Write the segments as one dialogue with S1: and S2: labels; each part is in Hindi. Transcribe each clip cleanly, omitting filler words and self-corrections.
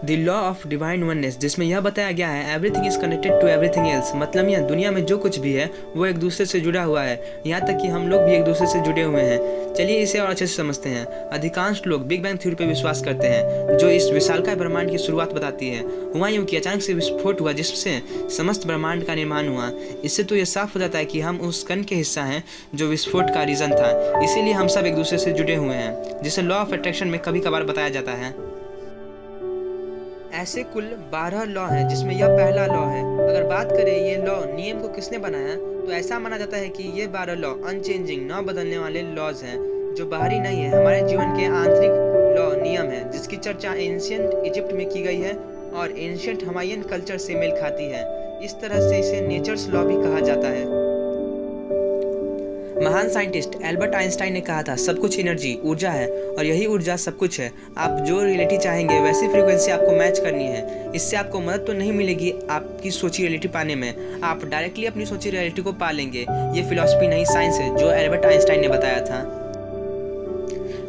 S1: The law of divine oneness, जिसमें यह बताया गया है everything is connected to everything else. मतलब यह दुनिया में जो कुछ भी है वो एक दूसरे से जुड़ा हुआ है, यहाँ तक कि हम लोग भी एक दूसरे से जुड़े हुए हैं। चलिए इसे और अच्छे से समझते हैं। अधिकांश लोग बिग बैंग थ्योरी पर विश्वास करते हैं, जो इस विशालकाय ब्रह्मांड की शुरुआत बताती है। हुआ यूं कि अचानक से विस्फोट हुआ जिससे समस्त ब्रह्मांड का निर्माण हुआ। इससे तो यह साफ हो जाता है कि हम उस कण के हिस्सा हैं जो विस्फोट का रीजन था। इसीलिए हम सब एक दूसरे से जुड़े हुए हैं, जिसे लॉ ऑफ अट्रैक्शन में कभी कभार बताया जाता है। ऐसे कुल 12 लॉ हैं, जिसमें यह पहला लॉ है। अगर बात करें ये लॉ नियम को किसने बनाया, तो ऐसा माना जाता है कि ये 12 लॉ अनचेंजिंग, न बदलने वाले लॉज हैं, जो बाहरी नहीं है, हमारे जीवन के आंतरिक लॉ नियम है, जिसकी चर्चा एंशिएंट इजिप्ट में की गई है और एंशिएंट हवाईयन कल्चर से मेल खाती है। इस तरह से इसे नेचर्स लॉ भी कहा जाता है। महान साइंटिस्ट एल्बर्ट आइंस्टाइन ने कहा था, सब कुछ एनर्जी, ऊर्जा है और यही ऊर्जा सब कुछ है। आप जो रियलिटी चाहेंगे वैसी फ्रीक्वेंसी आपको मैच करनी है। इससे आपको मदद तो नहीं मिलेगी आपकी सोची रियलिटी पाने में, आप डायरेक्टली अपनी सोची रियलिटी को पा लेंगे। ये फिलॉसफी नहीं साइंस है, जो एल्बर्ट आइंस्टाइन ने बताया था।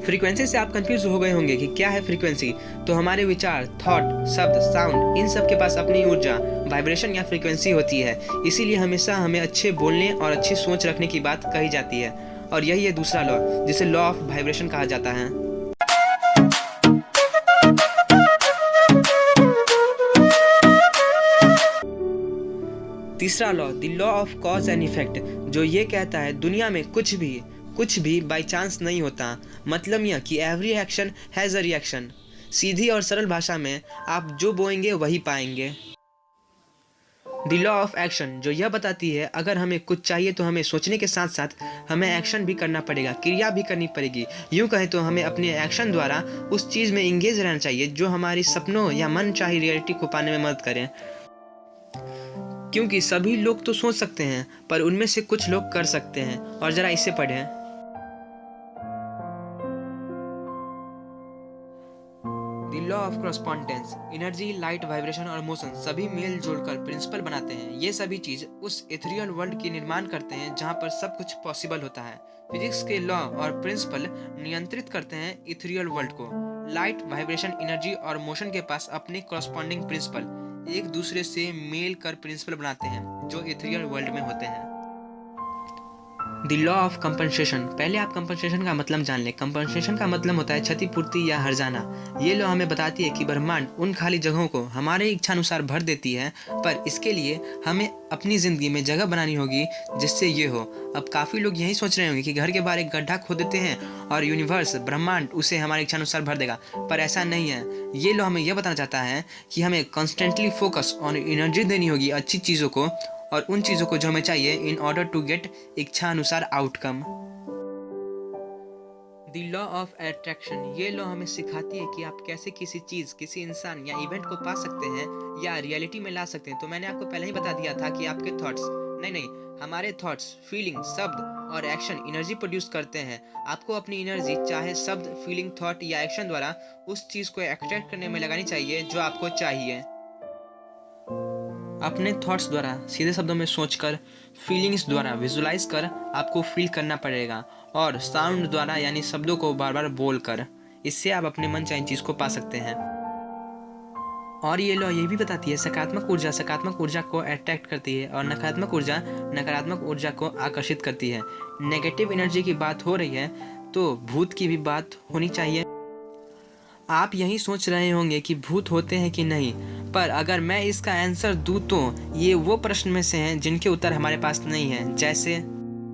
S1: फ्रीक्वेंसी से आप कंफ्यूज हो गए होंगे कि क्या है फ्रीक्वेंसी। तो हमारे विचार, थॉट, शब्द, साउंड, इन सब के पास अपनी ऊर्जा, वाइब्रेशन या फ्रीक्वेंसी होती है। इसीलिए हमेशा हमें अच्छे बोलने और अच्छी सोच रखने की बात कही जाती है। और यही है दूसरा लॉ, जिसे लॉ ऑफ वाइब्रेशन कहा जाता है। तीसरा law, the law of cause and effect, जो ये कहता है दुनिया में कुछ भी बाई चांस नहीं होता। मतलब यह कि every action has a reaction. सीधी और सरल भाषा में आप जो बोएंगे वही पाएंगे। द लॉ ऑफ एक्शन, जो यह बताती है अगर हमें कुछ चाहिए तो हमें सोचने के साथ साथ हमें एक्शन भी करना पड़ेगा, क्रिया भी करनी पड़ेगी। यूँ कहें तो हमें अपने एक्शन द्वारा उस चीज़ में इंगेज रहना चाहिए जो हमारी सपनों या मन चाही रियलिटी को पाने में मदद करें। क्योंकि सभी लोग तो सोच सकते हैं, पर उनमें से कुछ लोग कर सकते हैं। और ज़रा इसे पढ़ें। The law of correspondence, energy, light, vibration और मोशन सभी मेल जोड़कर प्रिंसिपल बनाते हैं। ये सभी चीज उस इथेरियल वर्ल्ड की निर्माण करते हैं जहाँ पर सब कुछ पॉसिबल होता है। फिजिक्स के लॉ और प्रिंसिपल नियंत्रित करते हैं इथेरियल वर्ल्ड को। लाइट, वाइब्रेशन, एनर्जी और मोशन के पास अपने कॉरस्पॉन्डिंग प्रिंसिपल एक दूसरे से मेल कर प्रिंसिपल बनाते हैं जो इथेरियल वर्ल्ड में होते हैं। द लॉ ऑफ कंपनसेशन, पहले आप कंपनसेशन का मतलब जान लें। कंपनसेशन का मतलब होता है क्षतिपूर्ति या हर्जाना। ये लॉ हमें बताती है कि ब्रह्मांड उन खाली जगहों को हमारे इच्छानुसार भर देती है, पर इसके लिए हमें अपनी ज़िंदगी में जगह बनानी होगी जिससे ये हो। अब काफ़ी लोग यही सोच रहे होंगे कि घर के बाहर एक गड्ढा खोद देते हैं और यूनिवर्स, ब्रह्मांड उसे हमारे इच्छानुसार भर देगा, पर ऐसा नहीं है। ये लॉ हमें यह बताना चाहता है कि हमें कॉन्स्टेंटली फोकस और एनर्जी देनी होगी अच्छी चीज़ों को और उन चीज़ों को जो हमें चाहिए इन ऑर्डर टू गेट इच्छा अनुसार outcome. The law of attraction, ये लॉ हमें सिखाती है कि आप कैसे किसी चीज़, किसी इंसान या इवेंट को पा सकते हैं या रियलिटी में ला सकते हैं। तो मैंने आपको पहले ही बता दिया था कि आपके थॉट्स नहीं, हमारे थॉट्स, फीलिंग, शब्द और एक्शन एनर्जी प्रोड्यूस करते हैं। आपको अपनी एनर्जी चाहे शब्द, फीलिंग, थॉट या एक्शन द्वारा उस चीज़ को अट्रैक्ट करने में लगानी चाहिए जो आपको चाहिए। अपने थॉट्स द्वारा सीधे शब्दों में सोचकर, फीलिंग्स द्वारा विजुलाइज कर आपको फील करना पड़ेगा और साउंड द्वारा यानी शब्दों को बार बार बोलकर। इससे आप अपने मन चाहे चीज़ को पा सकते हैं। और ये लॉ ये भी बताती है सकारात्मक ऊर्जा को अट्रैक्ट करती है और नकारात्मक ऊर्जा को आकर्षित करती है। नेगेटिव एनर्जी की बात हो रही है तो भूत की भी बात होनी चाहिए। आप यही सोच रहे होंगे कि भूत होते हैं कि नहीं, पर अगर मैं इसका आंसर दूं तो ये वो प्रश्न में से हैं जिनके उत्तर हमारे पास नहीं है। जैसे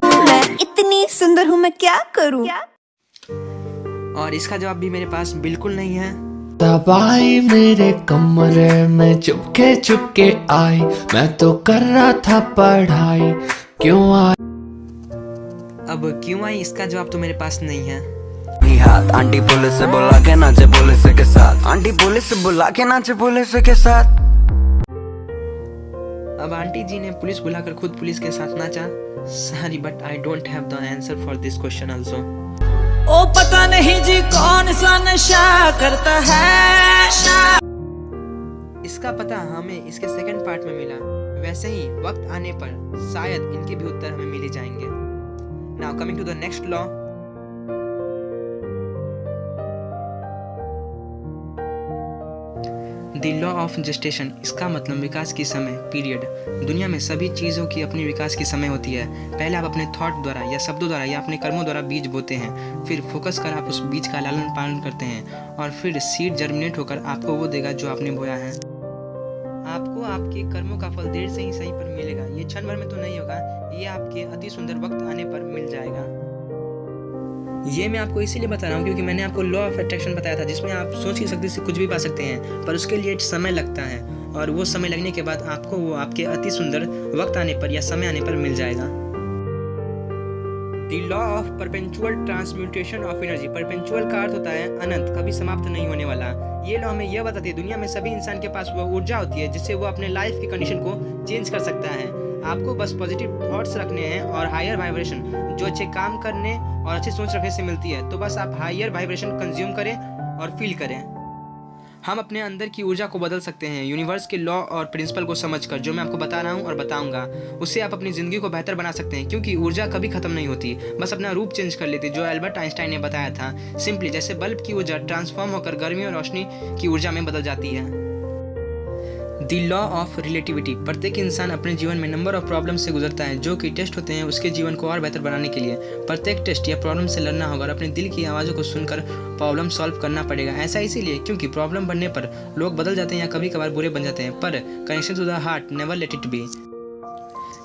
S2: मैं इतनी सुंदर हूँ, मैं क्या करूँ?
S1: और इसका जवाब भी मेरे पास बिल्कुल नहीं है।
S3: तबाही मेरे कमरे में चुपके आई, मैं तो कर रहा था पढ़ाई, क्यों आई?
S1: अब क्यों आई इसका जवाब तो मेरे पास नहीं है।
S4: हाथ आंटी पुलिस से बुला के नाचे पुलिस के साथ, आंटी पुलिस से बुला के नाचे पुलिस के साथ।
S1: अब आंटी जी ने पुलिस बुलाकर खुद पुलिस के साथ नाचा। Sorry but I don't have the answer for this question also.
S5: ओ पता नहीं जी कौन सा नशा करता है।
S1: इसका पता हमें इसके सेकंड पार्ट में मिला। वैसे ही वक्त आने पर शायद इनके भी उत्तर हमें मिल जाएंगे। Now coming to the next law. The law of gestation, इसका मतलब विकास की समय पीरियड। दुनिया में सभी चीज़ों की अपनी विकास की समय होती है। पहले आप अपने थॉट द्वारा या शब्दों द्वारा या अपने कर्मों द्वारा बीज बोते हैं, फिर फोकस कर आप उस बीज का लालन पालन करते हैं और फिर सीड जर्मिनेट होकर आपको वो देगा जो आपने बोया है। आपको आपके कर्मों का फल देर से ही सही पर मिलेगा। ये क्षण भर में तो नहीं होगा, ये आपके अति सुंदर वक्त आने पर मिल जाएगा। ये मैं आपको इसीलिए बता रहा हूँ क्योंकि मैंने आपको लॉ ऑफ अट्रैक्शन बताया था, जिसमें आप सोच की शक्ति से कुछ भी पा सकते हैं, पर उसके लिए समय लगता है और वो समय लगने के बाद आपको वो आपके अति सुंदर वक्त आने पर या समय आने पर मिल जाएगा। The law of perpetual transmutation of energy. Perpetual का अर्थ होता है अनंत, कभी समाप्त नहीं होने वाला। ये लॉ हमें यह बताती है दुनिया में सभी इंसान के पास वह ऊर्जा होती है जिससे वो अपने लाइफ की कंडीशन को चेंज कर सकता है। आपको बस पॉजिटिव थॉट्स रखने हैं और हायर वाइब्रेशन जो अच्छे काम करने और अच्छी सोच रखने से मिलती है। तो बस आप हायर वाइब्रेशन कंज्यूम करें और फील करें। हम अपने अंदर की ऊर्जा को बदल सकते हैं यूनिवर्स के लॉ और प्रिंसिपल को समझकर, जो मैं आपको बता रहा हूँ और बताऊंगा। उससे आप अपनी ज़िंदगी को बेहतर बना सकते हैं क्योंकि ऊर्जा कभी ख़त्म नहीं होती, बस अपना रूप चेंज कर लेती, जो एल्बर्ट आइंस्टाइन ने बताया था। सिंपली जैसे बल्ब की ऊर्जा ट्रांसफॉर्म होकर गर्मी और रोशनी की ऊर्जा में बदल जाती है। The law of relativity. प्रत्येक इंसान अपने जीवन में नंबर ऑफ प्रॉब्लम से गुजरता है जो कि टेस्ट होते हैं उसके जीवन को और बेहतर बनाने के लिए। प्रत्येक टेस्ट या प्रॉब्लम से लड़ना होगा और अपने दिल की आवाज़ों को सुनकर प्रॉब्लम सॉल्व करना पड़ेगा। ऐसा इसीलिए क्योंकि प्रॉब्लम बढ़ने पर लोग बदल जाते हैं या कभी कभार बुरे बन जाते हैं, पर connection to the heart never let it be.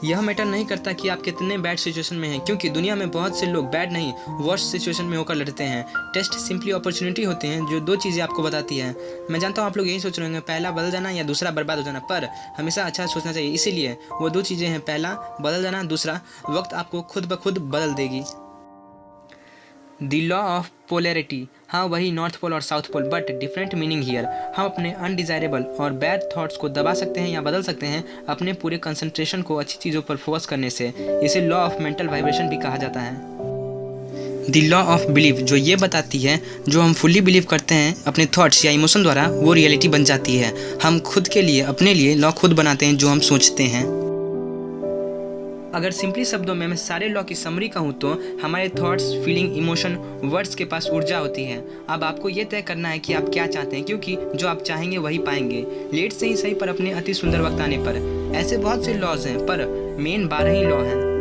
S1: यह मैटर नहीं करता कि आप कितने बैड सिचुएशन में हैं, क्योंकि दुनिया में बहुत से लोग बैड नहीं वर्स्ट सिचुएशन में होकर लड़ते हैं। टेस्ट सिंपली अपॉर्चुनिटी होते हैं जो दो चीज़ें आपको बताती है। मैं जानता हूँ आप लोग यही सोच रहे होंगे, पहला बदल जाना या दूसरा बर्बाद हो जाना, पर हमेशा अच्छा सोचना चाहिए। इसीलिए वो दो चीज़ें हैं, पहला बदल जाना, दूसरा वक्त आपको खुद ब खुद बदल देगी। The law of polarity. हाँ, वही नॉर्थ पोल और south pole, but different meaning here. हम अपने अनडिजायरेबल और बैड थॉट्स को दबा सकते हैं या बदल सकते हैं अपने पूरे कंसंट्रेशन को अच्छी चीज़ों पर फोकस करने से। इसे लॉ ऑफ मेंटल वाइब्रेशन भी कहा जाता है। द लॉ ऑफ बिलीव, जो ये बताती है जो हम फुल्ली बिलीव करते हैं अपने थॉट्स या इमोशन द्वारा, वो रियलिटी बन जाती है। हम खुद के लिए अपने लिए लॉ खुद बनाते हैं जो हम सोचते हैं। अगर सिंपली शब्दों में मैं सारे लॉ की समरी कहूँ तो हमारे थॉट्स, फीलिंग, इमोशन, वर्ड्स के पास ऊर्जा होती है। अब आपको ये तय करना है कि आप क्या चाहते हैं, क्योंकि जो आप चाहेंगे वही पाएंगे, लेट से ही सही पर अपने अति सुंदर वक्त आने पर। ऐसे बहुत से लॉज हैं पर मेन 12 ही लॉ हैं।